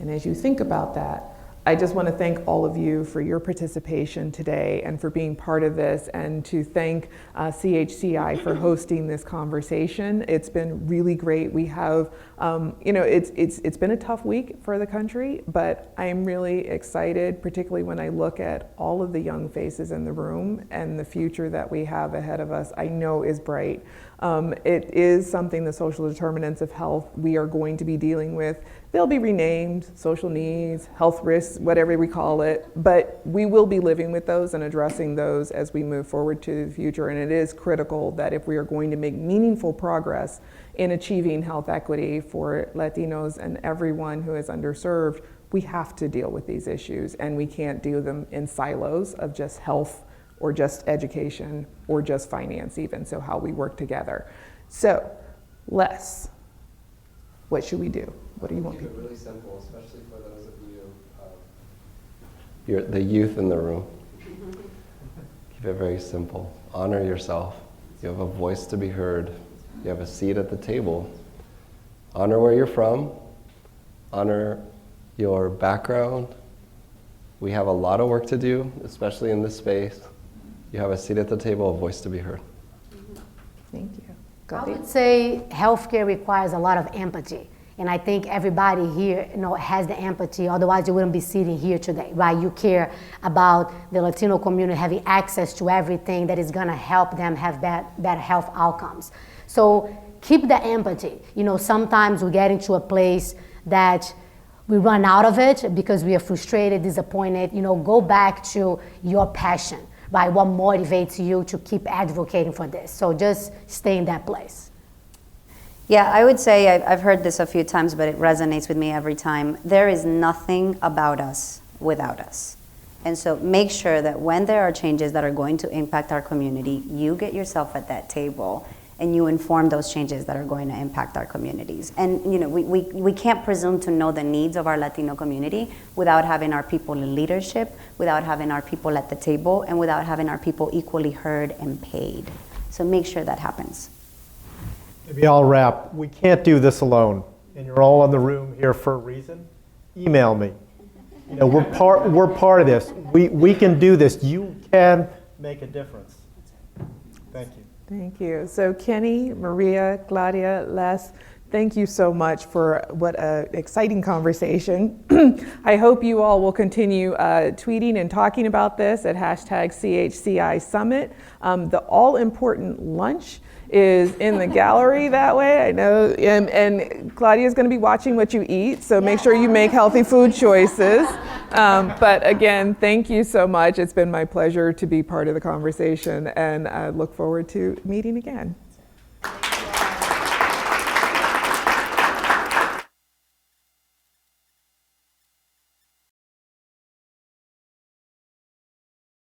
And as you think about that, I just want to thank all of you for your participation today and for being part of this, and to thank CHCI for hosting this conversation. It's been really great. We have, it's been a tough week for the country, but I'm really excited, particularly when I look at all of the young faces in the room and the future that we have ahead of us, I know is bright. It is something, the social determinants of health, we are going to be dealing with. They'll be renamed social needs, health risks, whatever we call it, but we will be living with those and addressing those as we move forward to the future. And it is critical that if we are going to make meaningful progress in achieving health equity for Latinos and everyone who is underserved, we have to deal with these issues, and we can't do them in silos of just health or just education or just finance even, so how we work together. So, Les, what should we do? What do you want? Keep it really simple, especially for those of you, the youth in the room. Keep it very simple. Honor yourself. You have a voice to be heard. You have a seat at the table. Honor where you're from. Honor your background. We have a lot of work to do, especially in this space. You have a seat at the table, a voice to be heard. Thank you. I would say healthcare requires a lot of empathy. And I think everybody here has the empathy, otherwise you wouldn't be sitting here today, right? You care about the Latino community having access to everything that is gonna help them have better health outcomes. So keep the empathy. Sometimes we get into a place that we run out of it because we are frustrated, disappointed. Go back to your passion, right? What motivates you to keep advocating for this? So just stay in that place. Yeah, I would say, I've heard this a few times, but it resonates with me every time. There is nothing about us without us. And so make sure that when there are changes that are going to impact our community, you get yourself at that table and you inform those changes that are going to impact our communities. And you know, we can't presume to know the needs of our Latino community without having our people in leadership, without having our people at the table, and without having our people equally heard and paid. So make sure that happens. Maybe I'll wrap. We can't do this alone, and you're all in the room here for a reason. Email me. You know, we're part of this. We can do this. You can make a difference. Thank you. Thank you. So Kenny, Maria, Claudia, Les, thank you so much for what an exciting conversation. I hope you all will continue tweeting and talking about this at #CHCI Summit. The all-important lunch is in the gallery that way, I know, and Claudia's going to be watching what you eat, so make sure you make healthy food choices. But again, thank you so much. It's been my pleasure to be part of the conversation, and I look forward to meeting again.